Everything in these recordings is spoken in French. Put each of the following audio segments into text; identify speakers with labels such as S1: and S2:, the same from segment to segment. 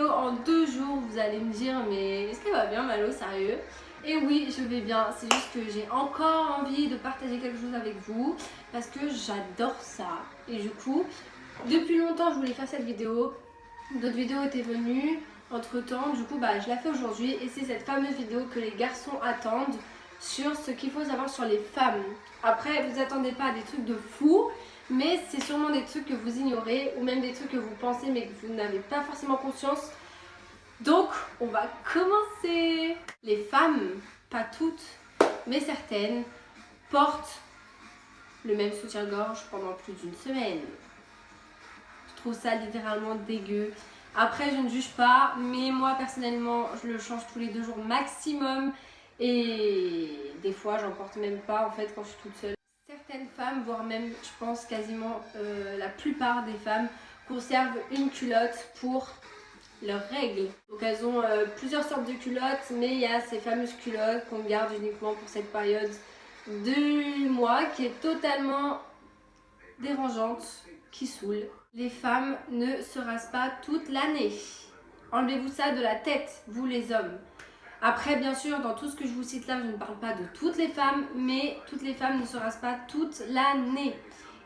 S1: vidéo en 2 jours. Vous allez me dire, mais est-ce qu'elle va bien, Malo, sérieux? Et oui, je vais bien, c'est juste que j'ai encore envie de partager quelque chose avec vous parce que j'adore ça. Et du coup, depuis longtemps, je voulais faire cette vidéo. D'autres vidéos étaient venues entre temps, du coup, je la fais aujourd'hui. Et c'est cette fameuse vidéo que les garçons attendent sur ce qu'il faut savoir sur les femmes. Après, vous attendez pas à des trucs de fou, mais c'est sûrement des trucs que vous ignorez ou même des trucs que vous pensez mais que vous n'avez pas forcément conscience. Donc, on va commencer. Les femmes, pas toutes, mais certaines, portent le même soutien-gorge pendant plus d'une semaine. Je trouve ça littéralement dégueu. Après, je ne juge pas, mais moi personnellement, je le change tous les 2 jours maximum. Et des fois, j'en porte même pas en fait quand je suis toute seule. Certaines femmes, voire même, je pense quasiment la plupart des femmes, conservent une culotte pour leurs règles. Donc elles ont plusieurs sortes de culottes, mais il y a ces fameuses culottes qu'on garde uniquement pour cette période du mois qui est totalement dérangeante, qui saoule. Les femmes ne se rasent pas toute l'année. Enlevez-vous ça de la tête, vous les hommes. Après, bien sûr, dans tout ce que je vous cite là, je ne parle pas de toutes les femmes, mais toutes les femmes ne se rasent pas toute l'année.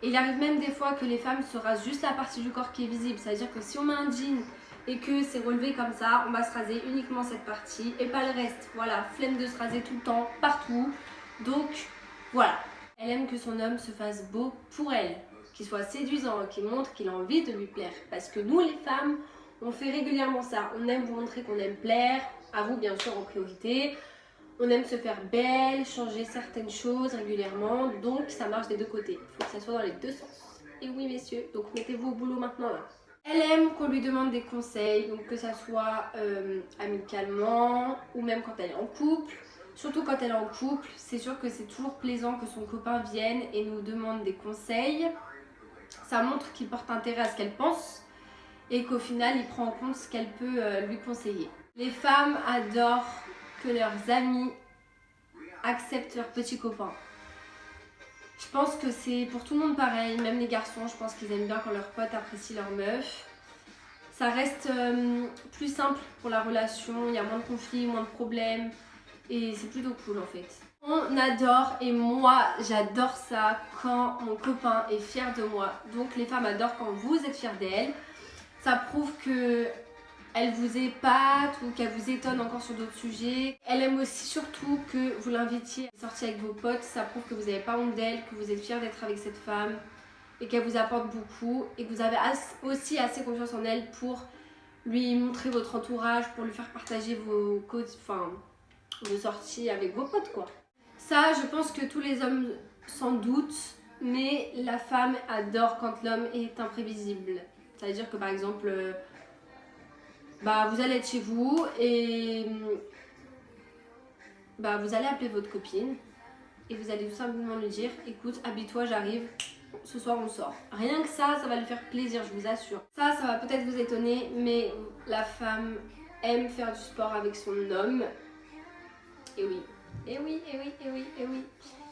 S1: Et il arrive même des fois que les femmes se rasent juste la partie du corps qui est visible. C'est-à-dire que si on met un jean et que c'est relevé comme ça, on va se raser uniquement cette partie et pas le reste. Voilà, flemme de se raser tout le temps, partout. Donc, voilà. Elle aime que son homme se fasse beau pour elle, qu'il soit séduisant, qu'il montre qu'il a envie de lui plaire. Parce que nous, les femmes, on fait régulièrement ça. On aime vous montrer qu'on aime plaire, à vous bien sûr en priorité. On aime se faire belle, changer certaines choses régulièrement. Donc ça marche des 2 côtés. Il faut que ça soit dans les 2 sens. Et oui messieurs, donc mettez-vous au boulot maintenant là. Elle aime qu'on lui demande des conseils, donc que ça soit amicalement ou même quand elle est en couple. Surtout quand elle est en couple, c'est sûr que c'est toujours plaisant que son copain vienne et nous demande des conseils. Ça montre qu'il porte intérêt à ce qu'elle pense et qu'au final, il prend en compte ce qu'elle peut lui conseiller. Les femmes adorent que leurs amis acceptent leurs petits copains. Je pense que c'est pour tout le monde pareil, même les garçons, je pense qu'ils aiment bien quand leurs potes apprécient leur meuf. Ça reste plus simple pour la relation, il y a moins de conflits, moins de problèmes et c'est plutôt cool en fait. On adore et moi j'adore ça quand mon copain est fier de moi. Donc les femmes adorent quand vous êtes fiers d'elles. Ça prouve que elle vous épate ou qu'elle vous étonne encore sur d'autres sujets. Elle aime aussi surtout que vous l'invitiez à sortir avec vos potes. Ça prouve que vous n'avez pas honte d'elle, que vous êtes fiers d'être avec cette femme et qu'elle vous apporte beaucoup et que vous avez aussi assez confiance en elle pour lui montrer votre entourage, pour lui faire partager vos sorties avec vos potes quoi. Ça, je pense que tous les hommes s'en doutent, mais la femme adore quand l'homme est imprévisible. C'est-à-dire que par exemple, vous allez être chez vous et vous allez appeler votre copine et vous allez tout simplement lui dire écoute, habille-toi, j'arrive, ce soir on sort. Rien que ça va lui faire plaisir, je vous assure. Ça va peut-être vous étonner, mais la femme aime faire du sport avec son homme. Et oui, et oui, et oui, et oui, et oui.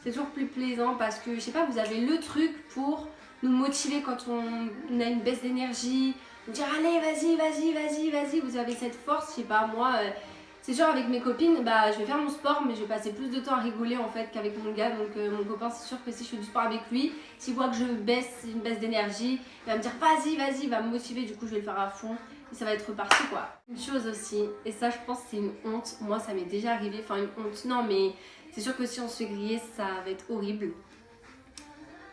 S1: C'est toujours plus plaisant parce que, je sais pas, vous avez le truc pour nous motiver quand on a une baisse d'énergie. Nous dire allez, vas-y, vas-y, vas-y, vas-y. Vous avez cette force, je sais pas, moi, c'est sûr avec mes copines, je vais faire mon sport, mais je vais passer plus de temps à rigoler en fait qu'avec mon gars. Donc mon copain, c'est sûr que si je fais du sport avec lui, s'il voit que je baisse une baisse d'énergie, il va me dire vas-y, vas-y, il va me motiver, du coup je vais le faire à fond. Et ça va être reparti quoi. Une chose aussi, et ça je pense c'est une honte, moi ça m'est déjà arrivé, enfin une honte, non mais c'est sûr que si on se fait griller ça va être horrible.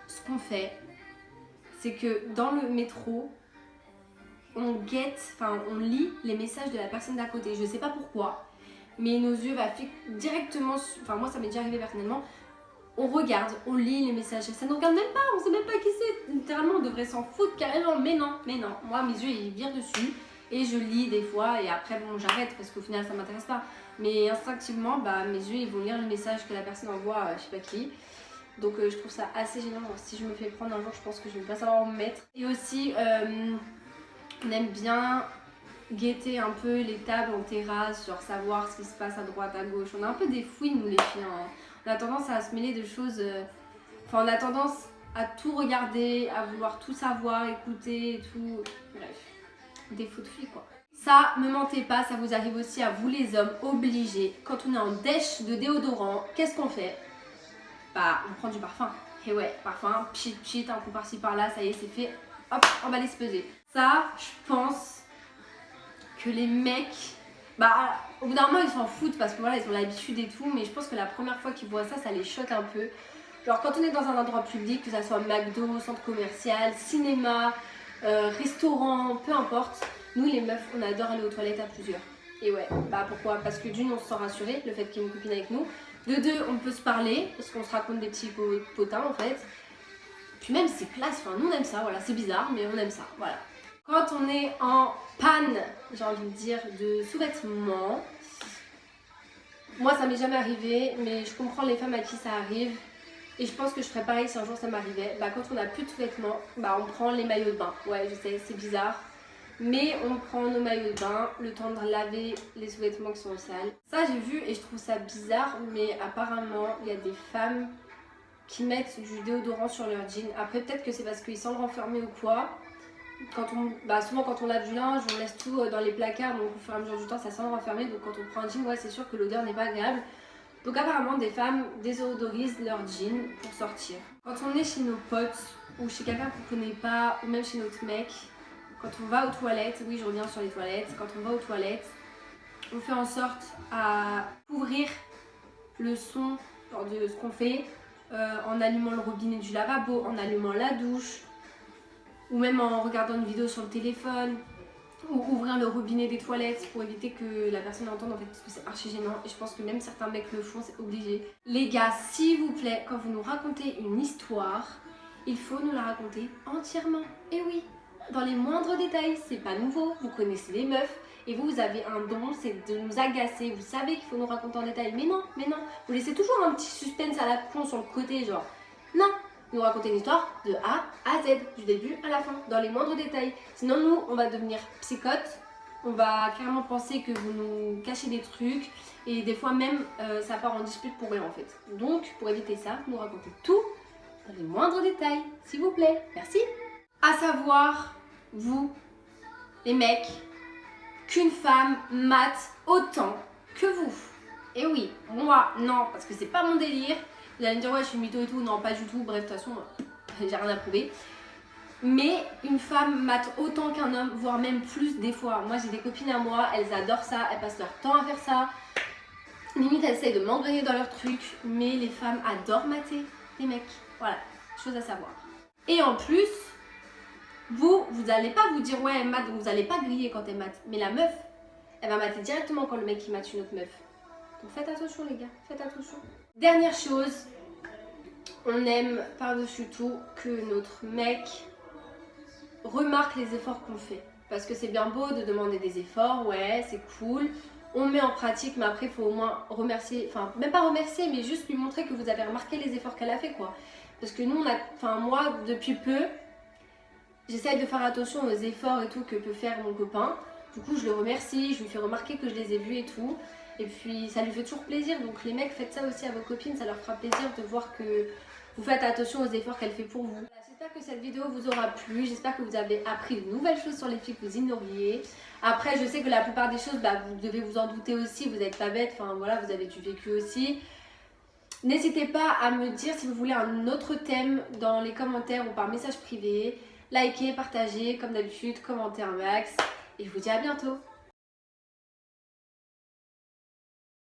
S1: Ce qu'on fait, c'est que dans le métro, on lit les messages de la personne d'à côté. Je sais pas pourquoi, mais nos yeux directement, moi ça m'est déjà arrivé personnellement, on regarde, on lit les messages, ça ne regarde même pas, on sait même pas qui c'est. Littéralement, on devrait s'en foutre carrément, mais non. Moi, mes yeux, ils virent dessus et je lis des fois et après, bon, j'arrête parce qu'au final, ça m'intéresse pas. Mais instinctivement, mes yeux, ils vont lire le message que la personne envoie, je sais pas qui. Donc, je trouve ça assez gênant. Genre, si je me fais prendre un jour, je pense que je vais pas savoir où me mettre. Et aussi, on aime bien guetter un peu les tables en terrasse, genre savoir ce qui se passe à droite, à gauche. On a un peu des fouines, nous, les filles, hein. On a tendance à se mêler de choses, on a tendance à tout regarder, à vouloir tout savoir, écouter et tout, bref, des fous de filles quoi. Ça Ça, me mentez pas, ça vous arrive aussi à vous les hommes, obligés. Quand on est en dèche de déodorant, qu'est-ce qu'on fait? Bah, on prend du parfum. Et ouais, parfum, pchit pchit, un coup par-ci par-là, ça y est, c'est fait. Hop, on va les se peser. Ça, je pense que les mecs, bah, au bout d'un moment, ils s'en foutent parce que voilà, ils ont l'habitude et tout. Mais je pense que la première fois qu'ils voient ça, ça les choque un peu. Genre, quand on est dans un endroit public, que ça soit McDo, centre commercial, cinéma, restaurant, peu importe, nous les meufs, on adore aller aux toilettes à plusieurs. Et ouais, bah pourquoi? Parce que d'une, on se sent rassuré, le fait qu'il y ait une copine avec nous. De deux, on peut se parler, parce qu'on se raconte des petits potins en fait. Puis même, c'est classe, enfin, nous on aime ça, voilà, c'est bizarre, mais on aime ça, voilà. Quand on est en panne, j'ai envie de dire, de sous-vêtements, moi ça m'est jamais arrivé, mais je comprends les femmes à qui ça arrive. Et je pense que je ferais pareil si un jour ça m'arrivait. Bah, quand on n'a plus de sous-vêtements, bah, on prend les maillots de bain. Ouais, je sais, c'est bizarre. Mais on prend nos maillots de bain, le temps de laver les sous-vêtements qui sont sales. Ça, j'ai vu et je trouve ça bizarre, mais apparemment, il y a des femmes qui mettent du déodorant sur leur jean. Après, peut-être que c'est parce qu'ils sont renfermés ou quoi. Souvent, quand on lave du linge, on laisse tout dans les placards, donc au fur et à mesure du temps, ça sent renfermé. Donc, quand on prend un jean, ouais, c'est sûr que l'odeur n'est pas agréable. Donc apparemment des femmes désodorisent leur jean pour sortir. Quand on est chez nos potes ou chez quelqu'un qu'on connaît pas ou même chez notre mec, quand on va aux toilettes, oui je reviens sur les toilettes, quand on va aux toilettes, on fait en sorte à couvrir le son de ce qu'on fait en allumant le robinet du lavabo, en allumant la douche ou même en regardant une vidéo sur le téléphone. Ou ouvrir le robinet des toilettes pour éviter que la personne entende en fait parce que c'est archi gênant et je pense que même certains mecs le font, c'est obligé. Les gars, s'il vous plaît, quand vous nous racontez une histoire, il faut nous la raconter entièrement. Et oui, dans les moindres détails, c'est pas nouveau, vous connaissez les meufs et vous avez un don, c'est de nous agacer, vous savez qu'il faut nous raconter en détail, mais non, vous laissez toujours un petit suspense à la con sur le côté, genre non. Nous raconter une histoire de A à Z, du début à la fin, dans les moindres détails. Sinon, nous, on va devenir psychotes, on va carrément penser que vous nous cachez des trucs, et des fois même, ça part en dispute pour rien en fait. Donc, pour éviter ça, nous racontez tout dans les moindres détails, s'il vous plaît. Merci. À savoir, vous, les mecs, qu'une femme mate autant que vous. Et oui, moi, non, parce que c'est pas mon délire. Vous allez me dire ouais je suis mytho et tout, non pas du tout, bref de toute façon j'ai rien à prouver. Mais une femme mate autant qu'un homme, voire même plus des fois. Moi j'ai des copines à moi, elles adorent ça, elles passent leur temps à faire ça. Limite elles essayent de m'engrainer dans leurs trucs, mais les femmes adorent mater les mecs. Voilà, chose à savoir. Et en plus, vous allez pas vous dire ouais elle mate, donc vous allez pas griller quand elle mate. Mais la meuf, elle va mater directement quand le mec il mate une autre meuf. Donc faites attention les gars, faites attention. Dernière chose, on aime par-dessus tout que notre mec remarque les efforts qu'on fait. Parce que c'est bien beau de demander des efforts, ouais, c'est cool. On met en pratique, mais après il faut au moins remercier, enfin même pas remercier, mais juste lui montrer que vous avez remarqué les efforts qu'elle a fait quoi. Parce que nous, moi depuis peu, j'essaye de faire attention aux efforts et tout que peut faire mon copain. Du coup je le remercie, je lui fais remarquer que je les ai vus et tout. Et puis ça lui fait toujours plaisir, donc les mecs faites ça aussi à vos copines, ça leur fera plaisir de voir que vous faites attention aux efforts qu'elle fait pour vous. Voilà, j'espère que cette vidéo vous aura plu, j'espère que vous avez appris de nouvelles choses sur les filles que vous ignoriez. Après je sais que la plupart des choses, vous devez vous en douter aussi, vous n'êtes pas bête, enfin voilà, vous avez du vécu aussi. N'hésitez pas à me dire si vous voulez un autre thème dans les commentaires ou par message privé. Likez, partagez, comme d'habitude, commentaire max. Et je vous dis à bientôt.